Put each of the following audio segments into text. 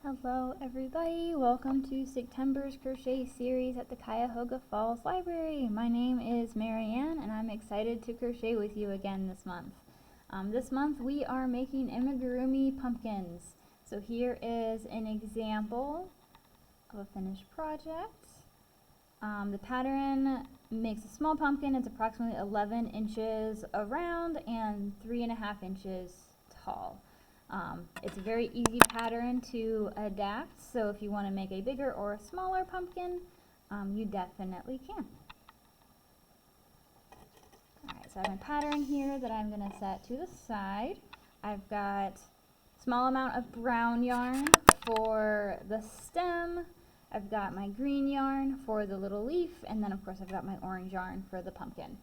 Hello everybody, welcome to September's crochet series at the Cuyahoga Falls Library. My name is Marianne and I'm excited to crochet with you again this month. This month we are making amigurumi pumpkins. So here is an example of a finished project. The pattern makes a small pumpkin. It's approximately 11 inches around and 3.5 inches tall. It's a very easy pattern to adapt, so if you want to make a bigger or a smaller pumpkin, you definitely can. Alright, so I have my pattern here that I'm going to set to the side. I've got a small amount of brown yarn for the stem. I've got my green yarn for the little leaf, and then of course I've got my orange yarn for the pumpkin.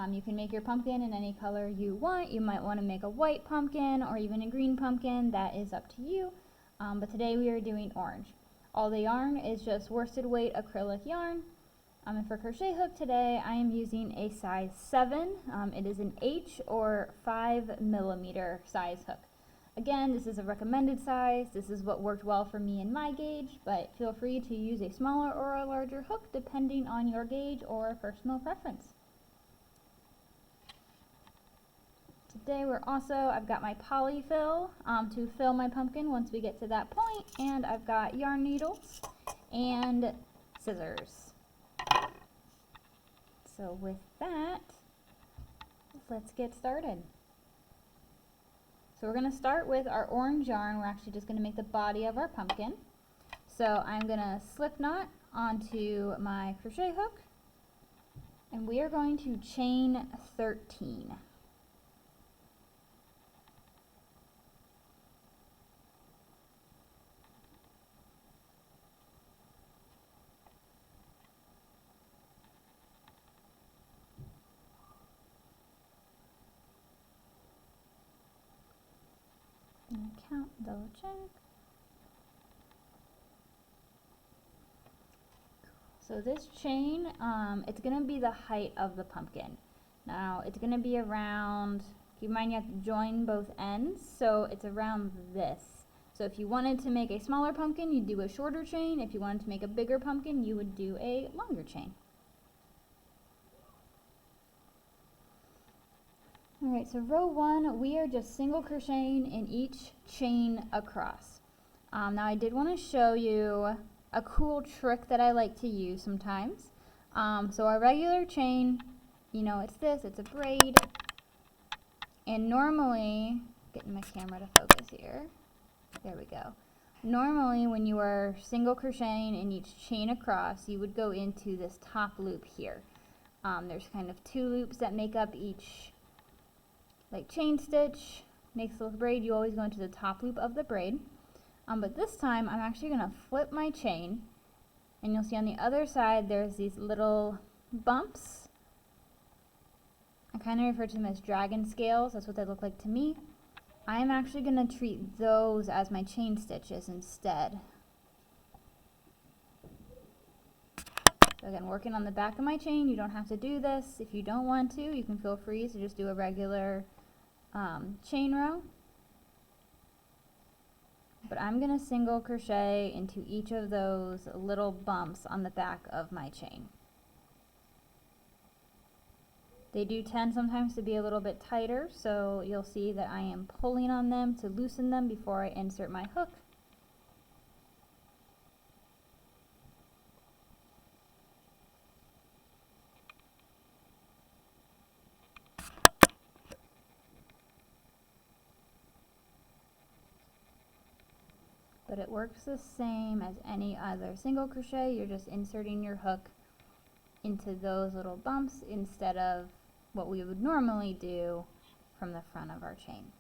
You can make your pumpkin in any color you want. You might want to make a white pumpkin or even a green pumpkin. That is up to you. But today we are doing orange. All the yarn is just worsted weight acrylic yarn. And for crochet hook today, I am using a size 7. It is an H or 5mm size hook. Again, this is a recommended size. This is what worked well for me in my gauge, but feel free to use a smaller or a larger hook depending on your gauge or personal preference. Today I've got my polyfill to fill my pumpkin once we get to that point, and I've got yarn needles and scissors. So with that, let's get started. So we're going to start with our orange yarn. We're actually just going to make the body of our pumpkin. So I'm going to slip knot onto my crochet hook, and we are going to chain 13. Count, double check. So this chain, it's going to be the height of the pumpkin. Now it's going to be around, keep in mind you have to join both ends, so it's around this. So if you wanted to make a smaller pumpkin, you'd do a shorter chain. If you wanted to make a bigger pumpkin, you would do a longer chain. Alright, so row 1, we are just single crocheting in each chain across. Now I did want to show you a cool trick that I like to use sometimes. So our regular chain, it's a braid. And normally, getting my camera to focus here, there we go. Normally when you are single crocheting in each chain across, you would go into this top loop here. There's kind of 2 loops that make up each chain stitch, makes a little braid. You always go into the top loop of the braid. But this time I'm actually going to flip my chain, and you'll see on the other side there's these little bumps. I kind of refer to them as dragon scales. That's what they look like to me. I'm actually going to treat those as my chain stitches instead. So again, working on the back of my chain, you don't have to do this. If you don't want to, you can feel free to just do a regular chain row. But I'm going to single crochet into each of those little bumps on the back of my chain. They do tend sometimes to be a little bit tighter, so you'll see that I am pulling on them to loosen them before I insert my hook. But it works the same as any other single crochet. You're just inserting your hook into those little bumps instead of what we would normally do from the front of our chain.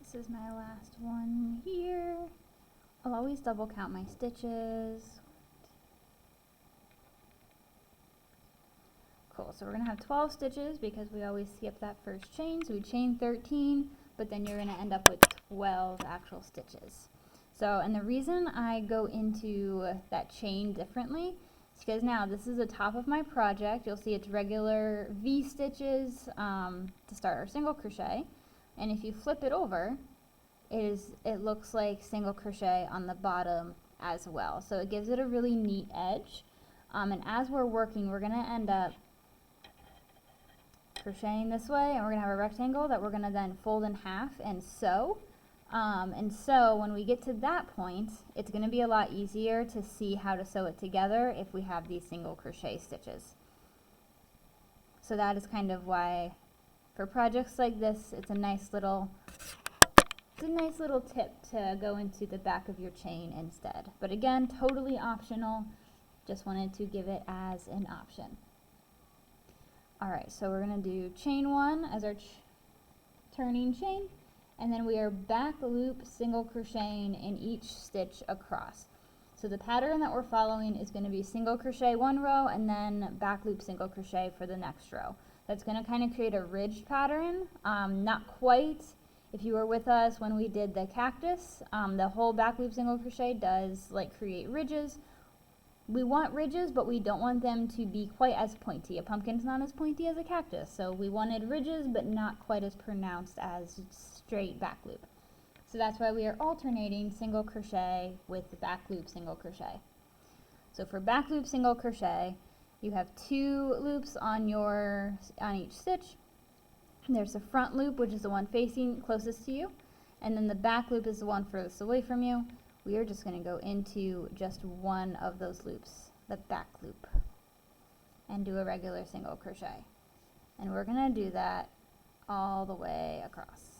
This is my last one here. I'll always double count my stitches. Cool, so we're gonna have 12 stitches because we always skip that first chain. So we chain 13, but then you're gonna end up with 12 actual stitches. So, and the reason I go into that chain differently is because now this is the top of my project. You'll see it's regular V stitches to start our single crochet. And if you flip it over, it looks like single crochet on the bottom as well. So it gives it a really neat edge. And as we're working, we're gonna end up crocheting this way, and we're gonna have a rectangle that we're gonna then fold in half and sew. And so when we get to that point, it's gonna be a lot easier to see how to sew it together if we have these single crochet stitches. So that is kind of why for projects like this, it's a nice little tip to go into the back of your chain instead. But again, totally optional. Just wanted to give it as an option. Alright, so we're going to do chain 1 as our turning chain, and then we are back loop single crocheting in each stitch across. So the pattern that we're following is going to be single crochet 1 row and then back loop single crochet for the next row. That's going to kind of create a ridged pattern. Not quite. If you were with us when we did the cactus, the whole back loop single crochet does like create ridges. We want ridges, but we don't want them to be quite as pointy. A pumpkin's not as pointy as a cactus, so we wanted ridges, but not quite as pronounced as straight back loop. So that's why we are alternating single crochet with the back loop single crochet. So for back loop single crochet, you have 2 loops on each stitch. There's the front loop, which is the one facing closest to you, and then the back loop is the one furthest away from you. We are just going to go into just one of those loops, the back loop, and do a regular single crochet. And we're going to do that all the way across.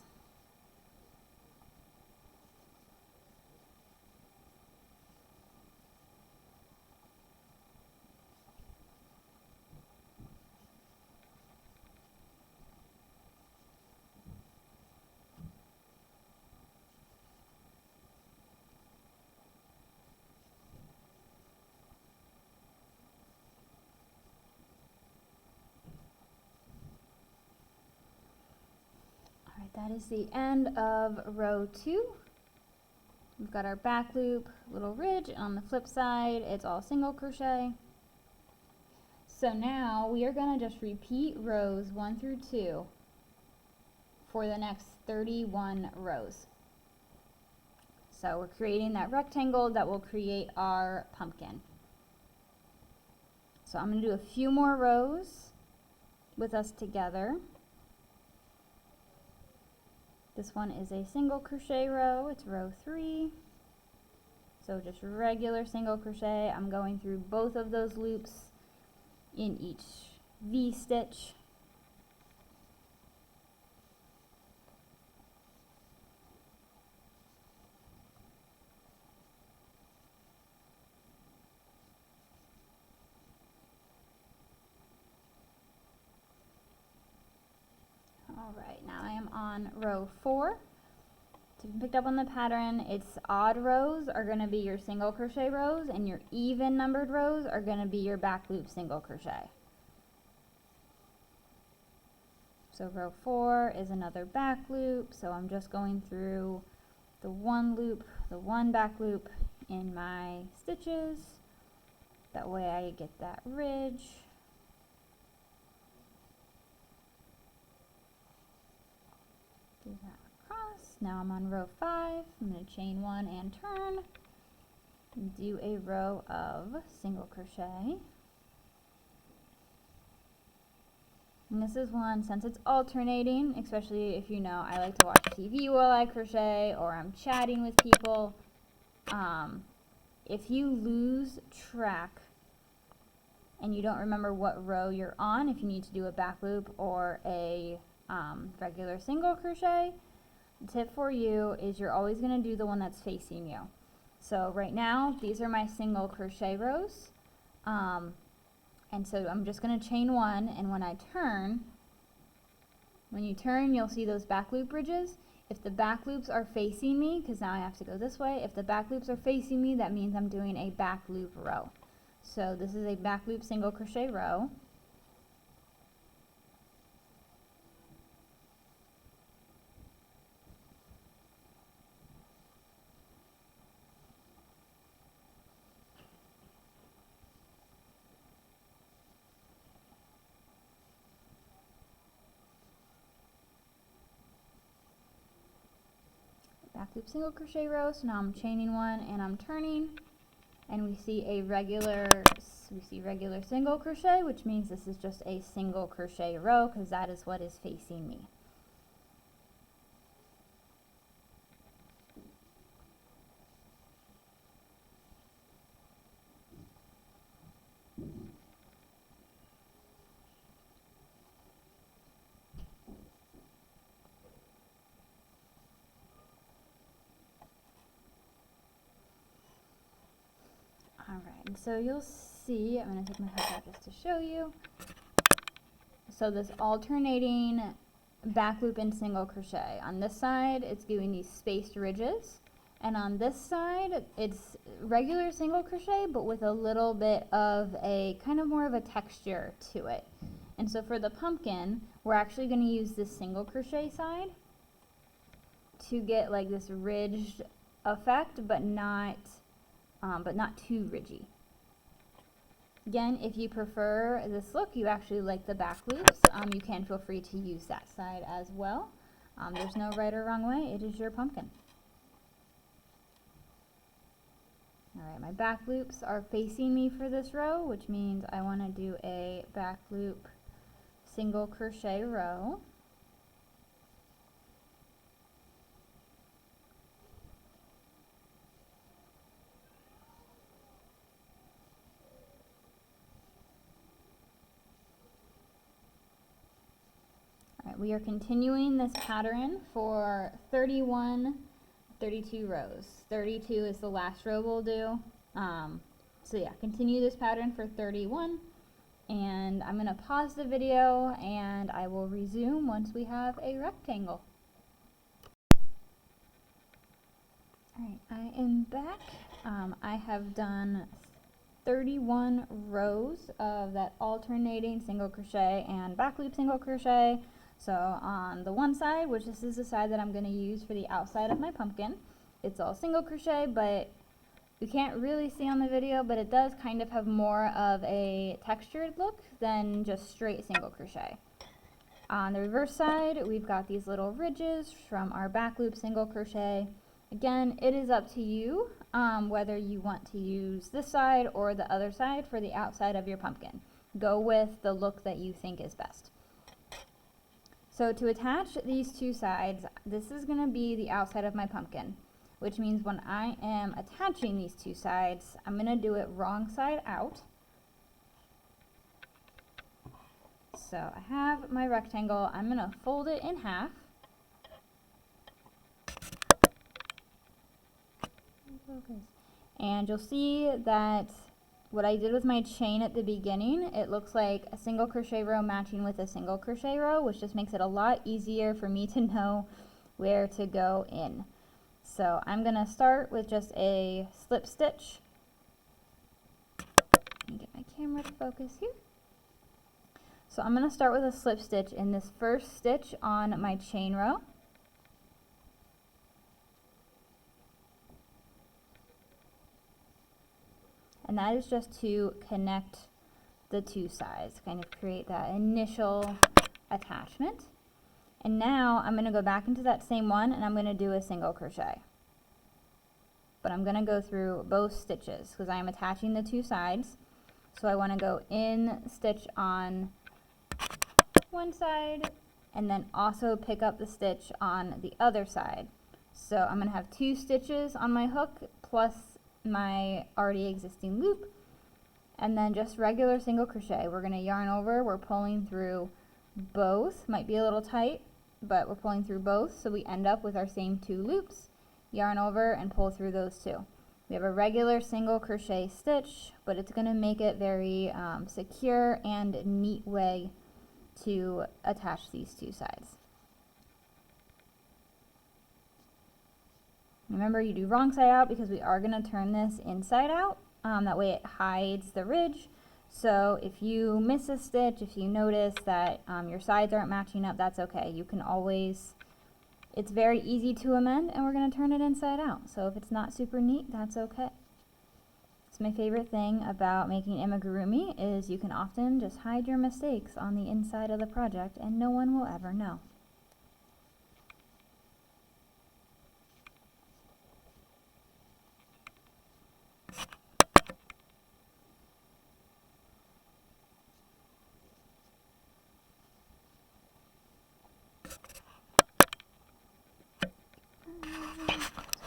That is the end of row 2. We've got our back loop, little ridge. On the flip side, it's all single crochet. So now we are going to just repeat rows 1 through 2 for the next 31 rows. So we're creating that rectangle that will create our pumpkin. So I'm going to do a few more rows with us together. This one is a single crochet row. It's row 3. So just regular single crochet. I'm going through both of those loops in each V stitch. Alright, now I am on row 4. So you picked up on the pattern, it's odd rows are going to be your single crochet rows, and your even numbered rows are going to be your back loop single crochet. So row 4 is another back loop, so I'm just going through the one loop, the one back loop in my stitches. That way I get that ridge. Do that across. Now I'm on row 5. I'm going to chain 1 and turn. And do a row of single crochet. And this is one, since it's alternating, especially if you know I like to watch TV while I crochet or I'm chatting with people, if you lose track and you don't remember what row you're on, if you need to do a back loop or a regular single crochet, the tip for you is you're always going to do the one that's facing you. So right now, these are my single crochet rows. And so I'm just going to chain 1, and when I turn, when you turn, you'll see those back loop ridges. If the back loops are facing me, because now I have to go this way, if the back loops are facing me, that means I'm doing a back loop row. So this is a back loop single crochet row. Back loop single crochet row. So now I'm chaining one and I'm turning, and we see regular single crochet, which means this is just a single crochet row because that is what is facing me. Alright, and so you'll see, I'm going to take my hook out just to show you. So this alternating back loop and single crochet. On this side, it's doing these spaced ridges. And on this side, it's regular single crochet, but with a little bit of a, kind of more of a texture to it. And so for the pumpkin, we're actually going to use this single crochet side to get like this ridged effect, but not too ridgy. Again, if you prefer this look, you actually like the back loops, you can feel free to use that side as well. There's no right or wrong way, it is your pumpkin. Alright, my back loops are facing me for this row, which means I want to do a back loop single crochet row. We are continuing this pattern for 31, 32 rows. 32 is the last row we'll do. So yeah, continue this pattern for 31, and I'm going to pause the video and I will resume once we have a rectangle. Alright, I am back. I have done 31 rows of that alternating single crochet and back loop single crochet. So on the one side, which this is the side that I'm going to use for the outside of my pumpkin, it's all single crochet, but you can't really see on the video, but it does kind of have more of a textured look than just straight single crochet. On the reverse side, we've got these little ridges from our back loop single crochet. Again, it is up to you whether you want to use this side or the other side for the outside of your pumpkin. Go with the look that you think is best. So to attach these two sides, this is going to be the outside of my pumpkin, which means when I am attaching these two sides, I'm going to do it wrong side out. So I have my rectangle, I'm going to fold it in half. And you'll see that what I did with my chain at the beginning, it looks like a single crochet row matching with a single crochet row, which just makes it a lot easier for me to know where to go in. So I'm going to start with just a slip stitch. Let me get my camera to focus here. So I'm going to start with a slip stitch in this first stitch on my chain row. And that is just to connect the two sides, kind of create that initial attachment. And now I'm going to go back into that same one and I'm going to do a single crochet. But I'm going to go through both stitches because I am attaching the two sides. So I want to go in stitch on one side and then also pick up the stitch on the other side. So I'm going to have two stitches on my hook plus my already existing loop, and then just regular single crochet. We're going to yarn over, we're pulling through both, might be a little tight, but we're pulling through both, so we end up with our same two loops, yarn over and pull through those two. We have a regular single crochet stitch, but it's going to make it very secure and neat way to attach these two sides. Remember, you do wrong side out because we are going to turn this inside out. That way it hides the ridge. So if you miss a stitch, if you notice that your sides aren't matching up, that's okay. You can always, it's very easy to amend, and we're going to turn it inside out. So if it's not super neat, that's okay. It's my favorite thing about making amigurumi is you can often just hide your mistakes on the inside of the project and no one will ever know.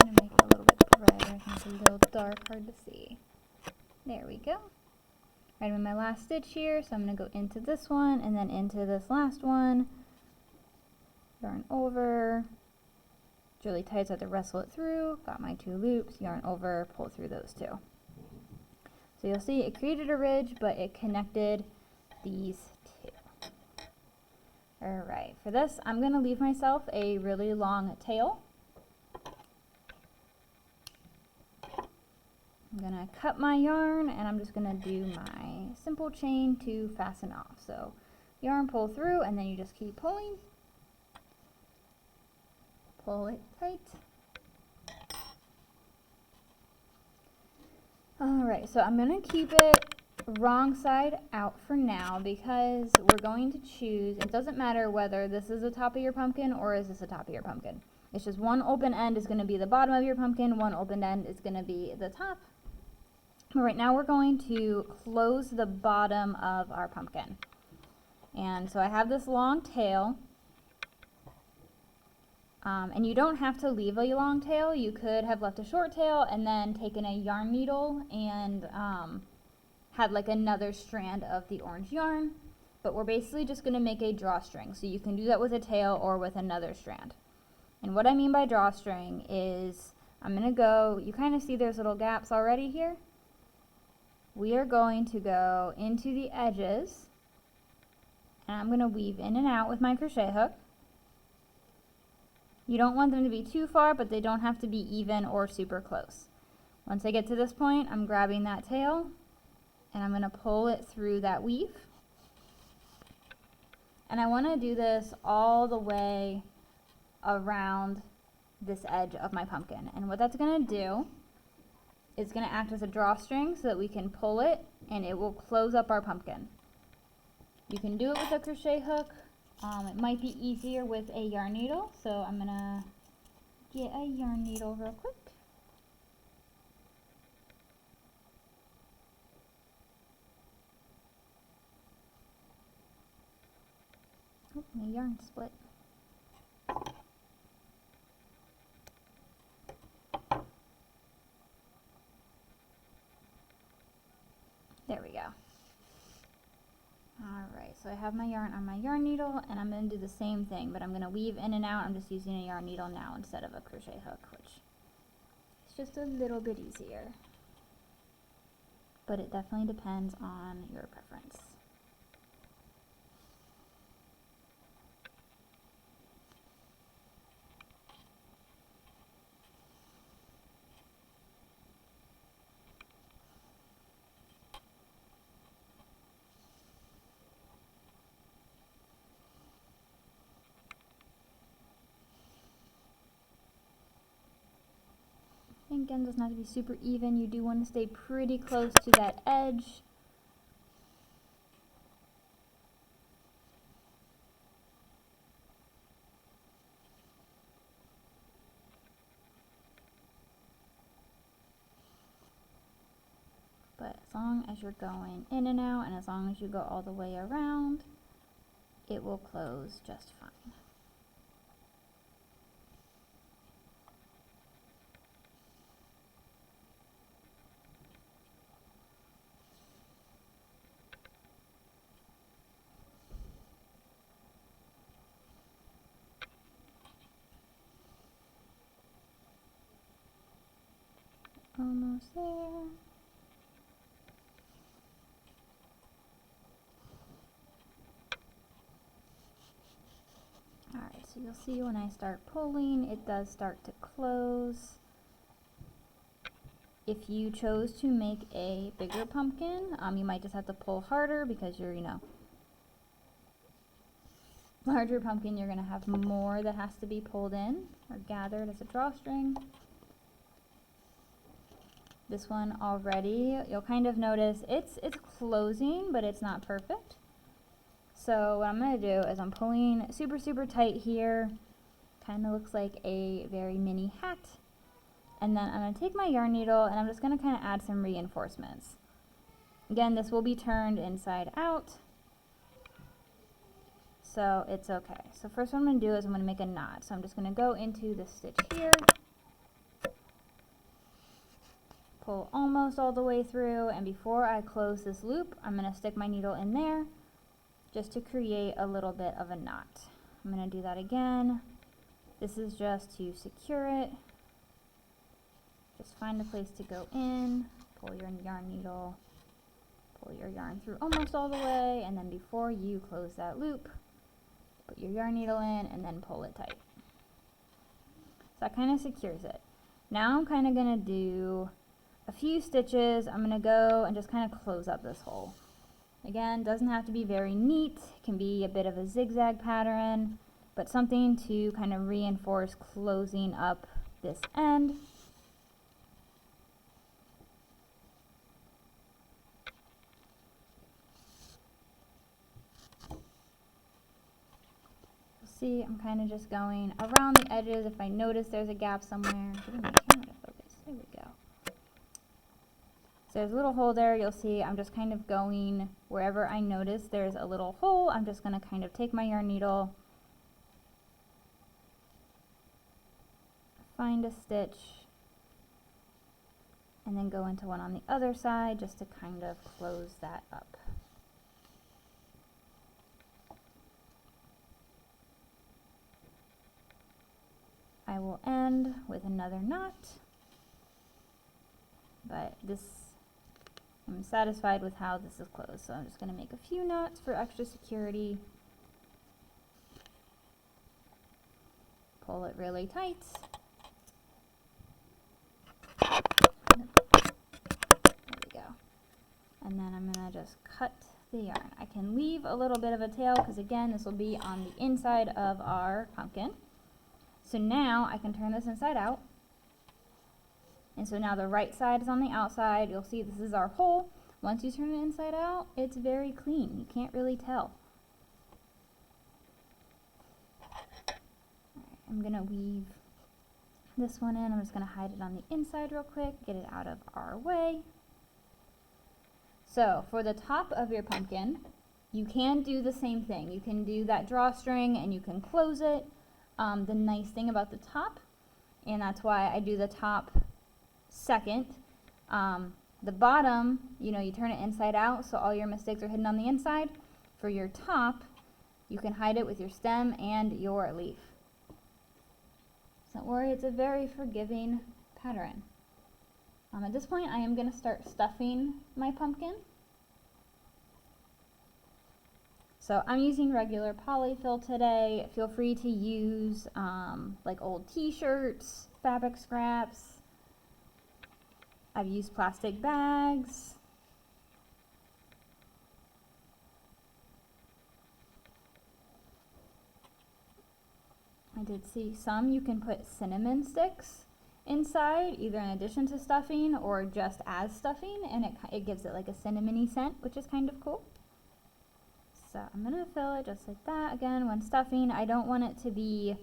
I'm going to make it a little bit brighter. I think it's a little dark, hard to see. There we go. Right, I'm in my last stitch here, so I'm going to go into this one and then into this last one. Yarn over. It's really tight, so I have to wrestle it through. Got my 2 loops, yarn over, pull through those 2. So you'll see it created a ridge, but it connected these 2. Alright, for this, I'm going to leave myself a really long tail. I'm going to cut my yarn, and I'm just going to do my simple chain to fasten off. So yarn, pull through, and then you just keep pulling. Pull it tight. Alright, so I'm going to keep it wrong side out for now because we're going to choose, it doesn't matter whether this is the top of your pumpkin or is this the top of your pumpkin. It's just one open end is going to be the bottom of your pumpkin, one open end is going to be the top. But right now we're going to close the bottom of our pumpkin. And so I have this long tail. And you don't have to leave a long tail. You could have left a short tail and then taken a yarn needle and had like another strand of the orange yarn. But we're basically just going to make a drawstring. So you can do that with a tail or with another strand. And what I mean by drawstring is I'm going to go, you kind of see there's little gaps already here. We are going to go into the edges and I'm going to weave in and out with my crochet hook. You don't want them to be too far, but they don't have to be even or super close. Once I get to this point, I'm grabbing that tail and I'm going to pull it through that weave. And I want to do this all the way around this edge of my pumpkin. And what that's going to do is going to act as a drawstring so that we can pull it and it will close up our pumpkin. You can do it with a crochet hook. It might be easier with a yarn needle, so I'm going to get a yarn needle real quick. Oh, my yarn split. There we go. Alright, so I have my yarn on my yarn needle, and I'm going to do the same thing, but I'm going to weave in and out. I'm just using a yarn needle now instead of a crochet hook, which is just a little bit easier. But it definitely depends on your preference. And again, doesn't have to be super even. You do want to stay pretty close to that edge. But as long as you're going in and out, and as long as you go all the way around, it will close just fine. Almost there. Alright, so you'll see when I start pulling, it does start to close. If you chose to make a bigger pumpkin, you might just have to pull harder because you're, larger pumpkin, you're going to have more that has to be pulled in or gathered as a drawstring. This one already, you'll kind of notice it's closing, but it's not perfect. So what I'm going to do is I'm pulling super, super tight here. Kind of looks like a very mini hat. And then I'm going to take my yarn needle and I'm just going to kind of add some reinforcements. Again, this will be turned inside out, so it's okay. So first what I'm going to do is I'm going to make a knot. So I'm just going to go into this stitch here, pull almost all the way through, and before I close this loop, I'm going to stick my needle in there just to create a little bit of a knot. I'm going to do that again. This is just to secure it. Just find a place to go in, pull your yarn needle, pull your yarn through almost all the way, and then before you close that loop, put your yarn needle in and then pull it tight. So that kind of secures it. Now I'm kind of going to do a few stitches. I'm going to go and just kind of close up this hole. Again, doesn't have to be very neat. It can be a bit of a zigzag pattern, but something to kind of reinforce closing up this end. See, I'm kind of just going around the edges. If I notice there's a gap somewhere, getting my camera to focus. There we go. So there's a little hole there. You'll see I'm just kind of going wherever I notice there's a little hole. I'm just going to kind of take my yarn needle, find a stitch, and then go into one on the other side just to kind of close that up. I will end with another knot, but I'm satisfied with how this is closed, so I'm just going to make a few knots for extra security. Pull it really tight. There we go. And then I'm going to just cut the yarn. I can leave a little bit of a tail because again, this will be on the inside of our pumpkin. So now I can turn this inside out. And so now the right side is on the outside. You'll see this is our hole. Once you turn it inside out, it's very clean. You can't really tell. I'm going to weave this one in. I'm just going to hide it on the inside real quick, get it out of our way. So for the top of your pumpkin, you can do the same thing. You can do that drawstring and you can close it. The nice thing about the top, and that's why I do the top second, the bottom, you turn it inside out, so all your mistakes are hidden on the inside. For your top, you can hide it with your stem and your leaf. So don't worry, it's a very forgiving pattern. At this point, I am going to start stuffing my pumpkin. So I'm using regular polyfill today. Feel free to use like old t-shirts, fabric scraps. I've used plastic bags. I did see some you can put cinnamon sticks inside, either in addition to stuffing or just as stuffing, and it gives it like a cinnamony scent, which is kind of cool. So I'm going to fill it just like that. Again, when stuffing, I don't want it to be,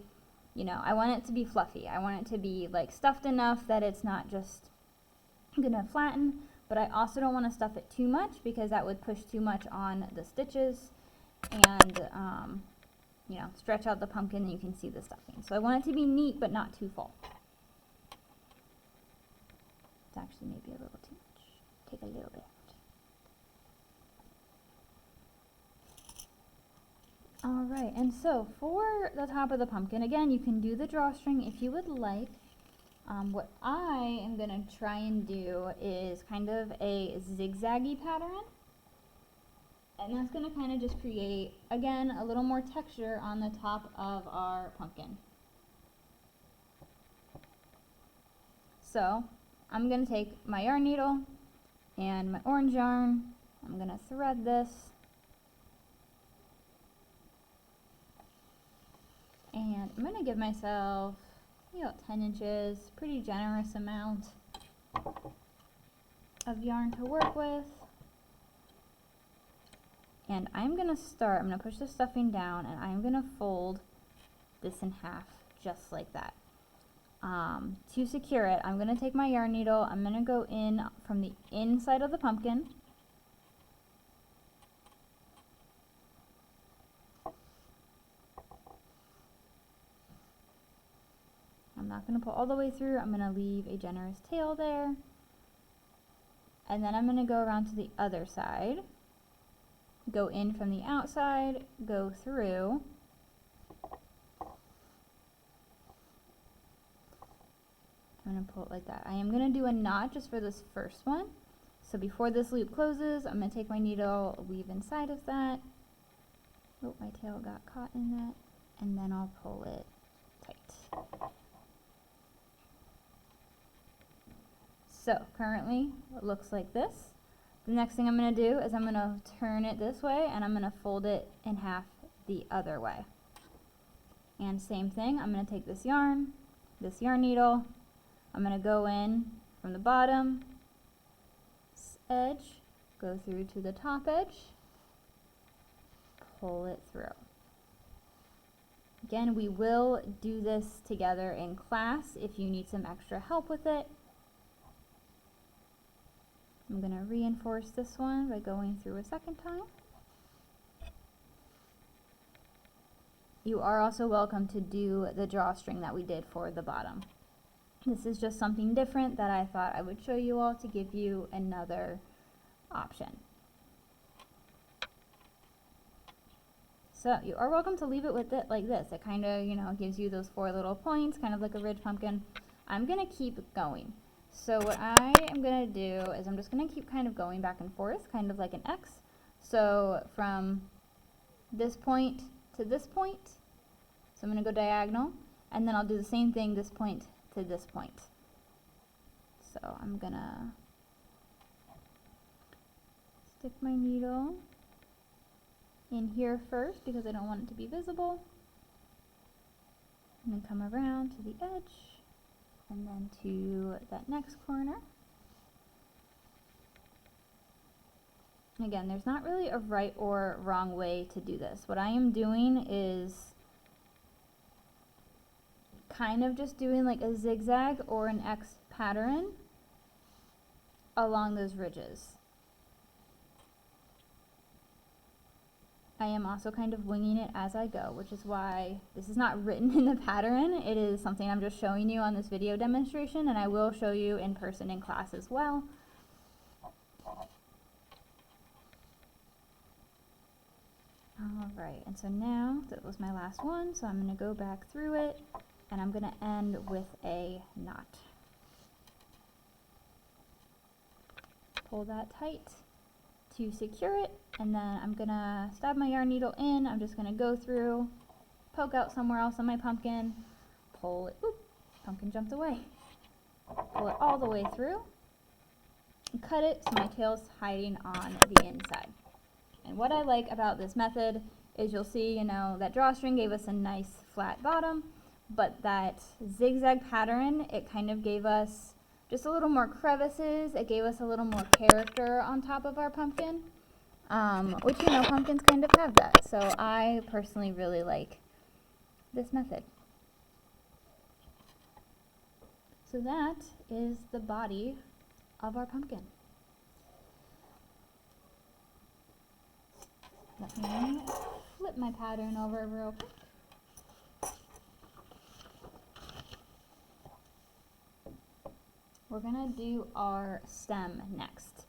I want it to be fluffy. I want it to be like stuffed enough that it's not just going to flatten, but I also don't want to stuff it too much because that would push too much on the stitches and, stretch out the pumpkin and you can see the stuffing. So I want it to be neat, but not too full. It's actually maybe a little too much. Take a little bit. Alright, and so for the top of the pumpkin, again, you can do the drawstring if you would like. What I am going to try and do is kind of a zigzaggy pattern. And that's going to kind of just create, again, a little more texture on the top of our pumpkin. So, I'm going to take my yarn needle and my orange yarn. I'm going to thread this. And I'm going to give myself about 10 inches, pretty generous amount of yarn to work with. And I'm going to push the stuffing down, and I'm going to fold this in half just like that. To secure it, I'm going to take my yarn needle, I'm going to go in from the inside of the pumpkin. I'm not going to pull all the way through, I'm going to leave a generous tail there. And then I'm going to go around to the other side, go in from the outside, go through. I'm going to pull it like that. I am going to do a knot just for this first one. So before this loop closes, I'm going to take my needle, weave inside of that. Oh, my tail got caught in that. And then I'll pull it tight. So currently it looks like this. The next thing I'm going to do is I'm going to turn it this way, and I'm going to fold it in half the other way. And same thing, I'm going to take this yarn needle, I'm going to go in from the bottom edge, go through to the top edge, pull it through. Again, we will do this together in class if you need some extra help with it. I'm going to reinforce this one by going through a second time. You are also welcome to do the drawstring that we did for the bottom. This is just something different that I thought I would show you all to give you another option. So you are welcome to leave it with it like this. It kind of, gives you those 4 little points, kind of like a ridge pumpkin. I'm going to keep going. So what I am going to do is I'm just going to keep kind of going back and forth, kind of like an X. So from this point to this point, so I'm going to go diagonal, and then I'll do the same thing, this point to this point. So I'm going to stick my needle in here first because I don't want it to be visible, and then come around to the edge, and then to that next corner. Again, there's not really a right or wrong way to do this. What I am doing is kind of just doing like a zigzag or an X pattern along those ridges. I am also kind of winging it as I go, which is why this is not written in the pattern. It is something I'm just showing you on this video demonstration, and I will show you in person in class as well. Alright, and so now that was my last one, so I'm going to go back through it, and I'm going to end with a knot. Pull that tight to secure it, and then I'm going to stab my yarn needle in. I'm just going to go through, poke out somewhere else on my pumpkin, pull it, oop, pumpkin jumped away, pull it all the way through, and cut it so my tail's hiding on the inside. And what I like about this method is you'll see, that drawstring gave us a nice flat bottom, but that zigzag pattern, it kind of gave us just a little more crevices. It gave us a little more character on top of our pumpkin, which, pumpkins kind of have that. So I personally really like this method. So that is the body of our pumpkin. Let me flip my pattern over real quick. We're going to do our stem next.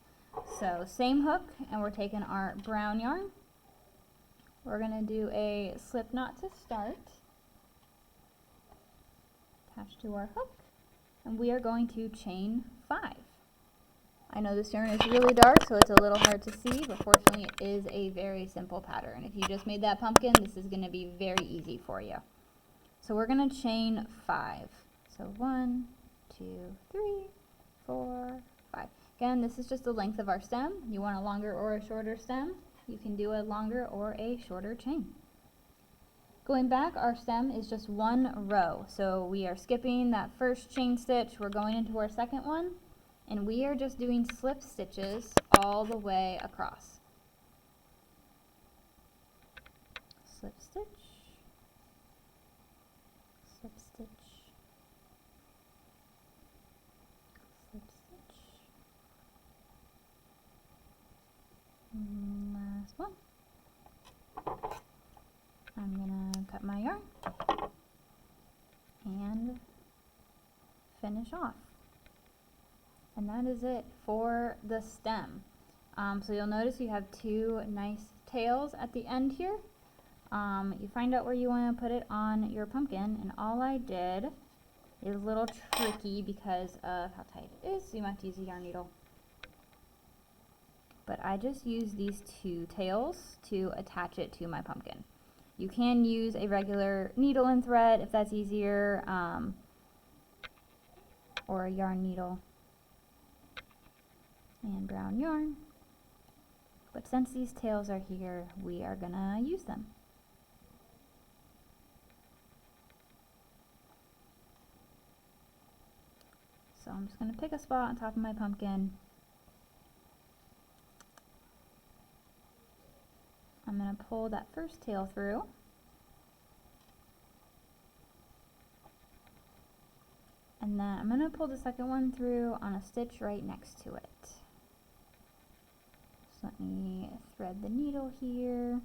So same hook, and we're taking our brown yarn. We're going to do a slip knot to start, attach to our hook, and we are going to chain 5. I know this yarn is really dark, so it's a little hard to see, but fortunately it is a very simple pattern. If you just made that pumpkin, this is going to be very easy for you. So we're going to chain 5. So 1, 2, 3, 4, 5. Again, this is just the length of our stem. You want a longer or a shorter stem, you can do a longer or a shorter chain. Going back, our stem is just one row, so we are skipping that first chain stitch, we're going into our second one, and we are just doing slip stitches all the way across. Slip stitch, slip stitch, slip stitch, and last one. I'm gonna cut my yarn and finish off. And that is it for the stem. So you'll notice you have two nice tails at the end here. You find out where you want to put it on your pumpkin, and all I did is a little tricky because of how tight it is, so you might have to use a yarn needle. But I just used these two tails to attach it to my pumpkin. You can use a regular needle and thread if that's easier, or a yarn needle and brown yarn. But since these tails are here, we are gonna use them. So I'm just gonna pick a spot on top of my pumpkin. I'm going to pull that first tail through. And then I'm going to pull the second one through on a stitch right next to it. So let me thread the needle here.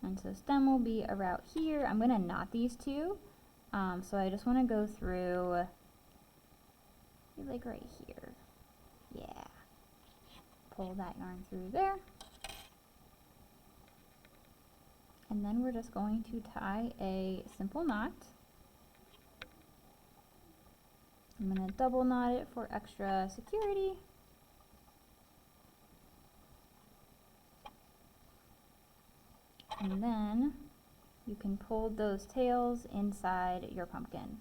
And so stem will be about here. I'm going to knot these two. So I just want to go through like right here. Yeah. Pull that yarn through there. And then we're just going to tie a simple knot. I'm going to double knot it for extra security. And then you can pull those tails inside your pumpkin.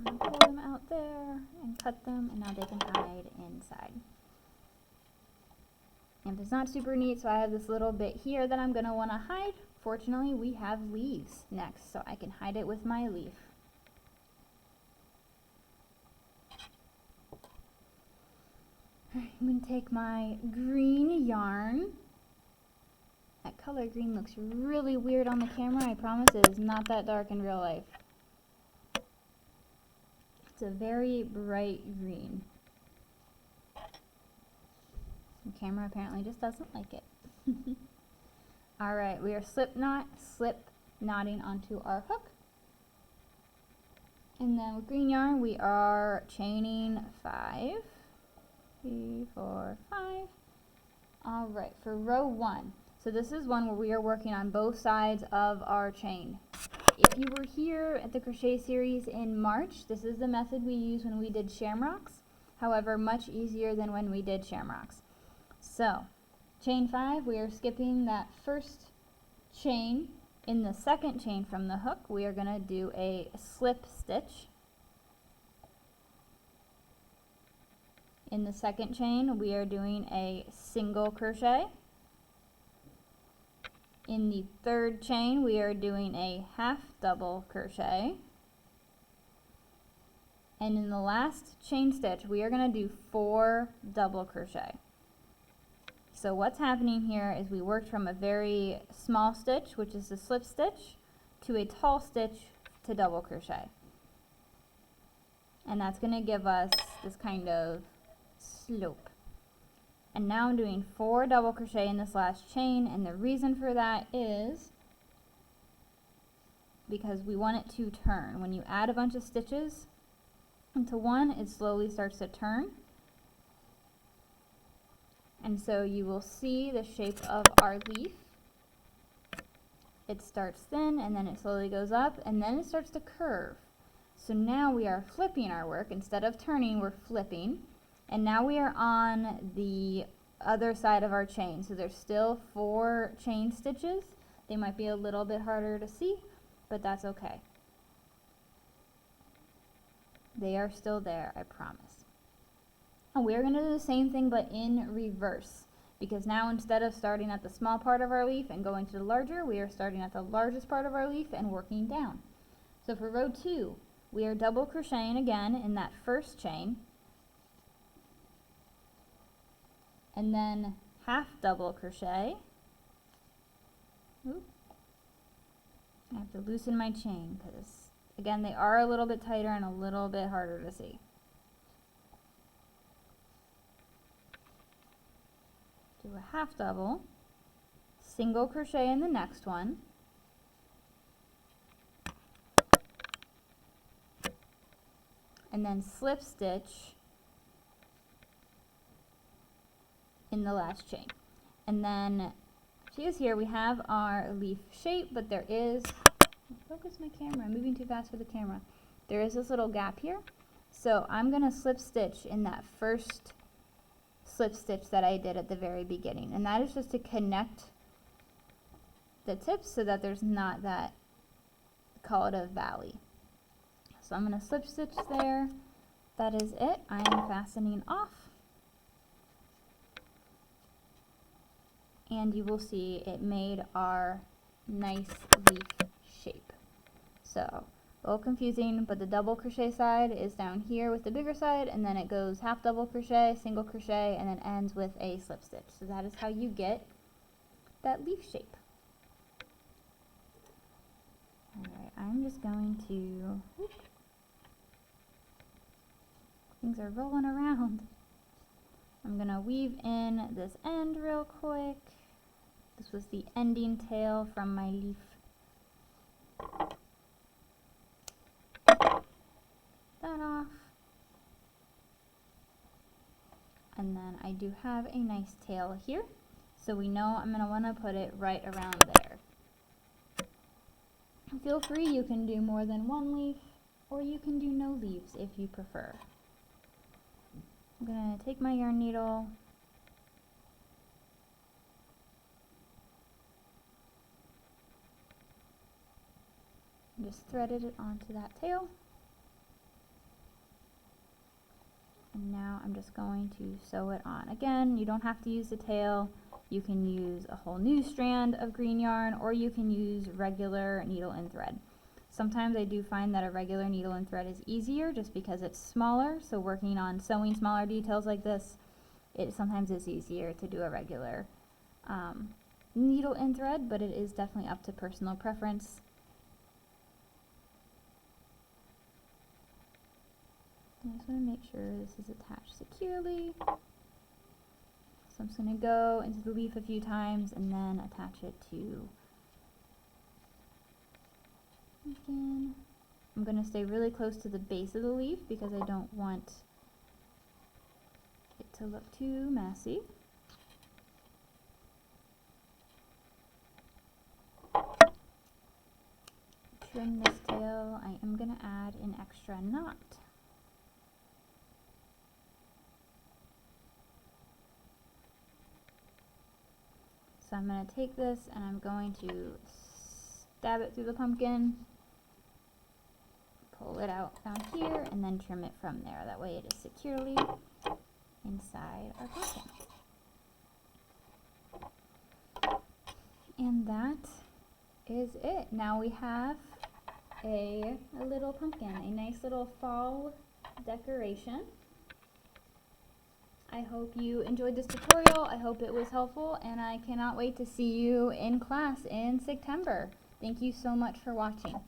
I'm going to pull them out there and cut them, and now they can hide inside. And it's not super neat, so I have this little bit here that I'm going to want to hide. Fortunately, we have leaves next, so I can hide it with my leaf. I'm going to take my green yarn. That color green looks really weird on the camera. I promise it is not that dark in real life. It's a very bright green. The camera apparently just doesn't like it. Alright, we are slip knotting onto our hook. And then with green yarn we are chaining 5. 3, 4, 5. Alright, for row 1. So this is one where we are working on both sides of our chain. If you were here at the crochet series in March, this is the method we used when we did shamrocks. However, much easier than when we did shamrocks. So, chain 5, we are skipping that first chain. In the second chain from the hook, we are going to do a slip stitch. In the second chain, we are doing a single crochet. In the third chain, we are doing a half double crochet. And in the last chain stitch, we are going to do 4 double crochet. So what's happening here is we worked from a very small stitch, which is the slip stitch, to a tall stitch to double crochet. And that's going to give us this kind of slope. And now I'm doing 4 double crochet in this last chain, and the reason for that is because we want it to turn. When you add a bunch of stitches into one, it slowly starts to turn. And so you will see the shape of our leaf. It starts thin, and then it slowly goes up, and then it starts to curve. So now we are flipping our work. Instead of turning, we're flipping. And now we are on the other side of our chain. So there's still 4 chain stitches. They might be a little bit harder to see, but that's okay. They are still there, I promise. And we're going to do the same thing but in reverse, because now instead of starting at the small part of our leaf and going to the larger, we are starting at the largest part of our leaf and working down. So for row 2, we are double crocheting again in that first chain, and then half double crochet. Oop. I have to loosen my chain because, again, they are a little bit tighter and a little bit harder to see. Do a half double, single crochet in the next one, and then slip stitch in the last chain. And then, see as here, we have our leaf shape, but there is, focus my camera, I'm moving too fast for the camera. There is this little gap here. So I'm gonna slip stitch in that first slip stitch that I did at the very beginning, and that is just to connect the tips so that there's not that, call it a valley. So I'm going to slip stitch there. That is it. I am fastening off, and you will see it made our nice leaf shape. So a little confusing, but the double crochet side is down here with the bigger side, and then it goes half double crochet, single crochet, and then ends with a slip stitch. So that is how you get that leaf shape. Alright, I'm just going to, whoop, things are rolling around. I'm going to weave in this end real quick. This was the ending tail from my leaf. That off, and then I do have a nice tail here, so we know I'm going to want to put it right around there. Feel free, you can do more than one leaf, or you can do no leaves if you prefer. I'm going to take my yarn needle, and just threaded it onto that tail. And now I'm just going to sew it on. Again, you don't have to use the tail. You can use a whole new strand of green yarn, or you can use regular needle and thread. Sometimes I do find that a regular needle and thread is easier just because it's smaller, so working on sewing smaller details like this, it sometimes is easier to do a regular needle and thread, but it is definitely up to personal preference. I just want to make sure this is attached securely. So I'm just going to go into the leaf a few times and then attach it to again. I'm going to stay really close to the base of the leaf because I don't want it to look too messy. Trim this tail. I am going to add an extra knot. So I'm going to take this and I'm going to stab it through the pumpkin, pull it out down here, and then trim it from there. That way it is securely inside our pumpkin. And that is it. Now we have a little pumpkin, a nice little fall decoration. I hope you enjoyed this tutorial. I hope it was helpful, and I cannot wait to see you in class in September. Thank you so much for watching.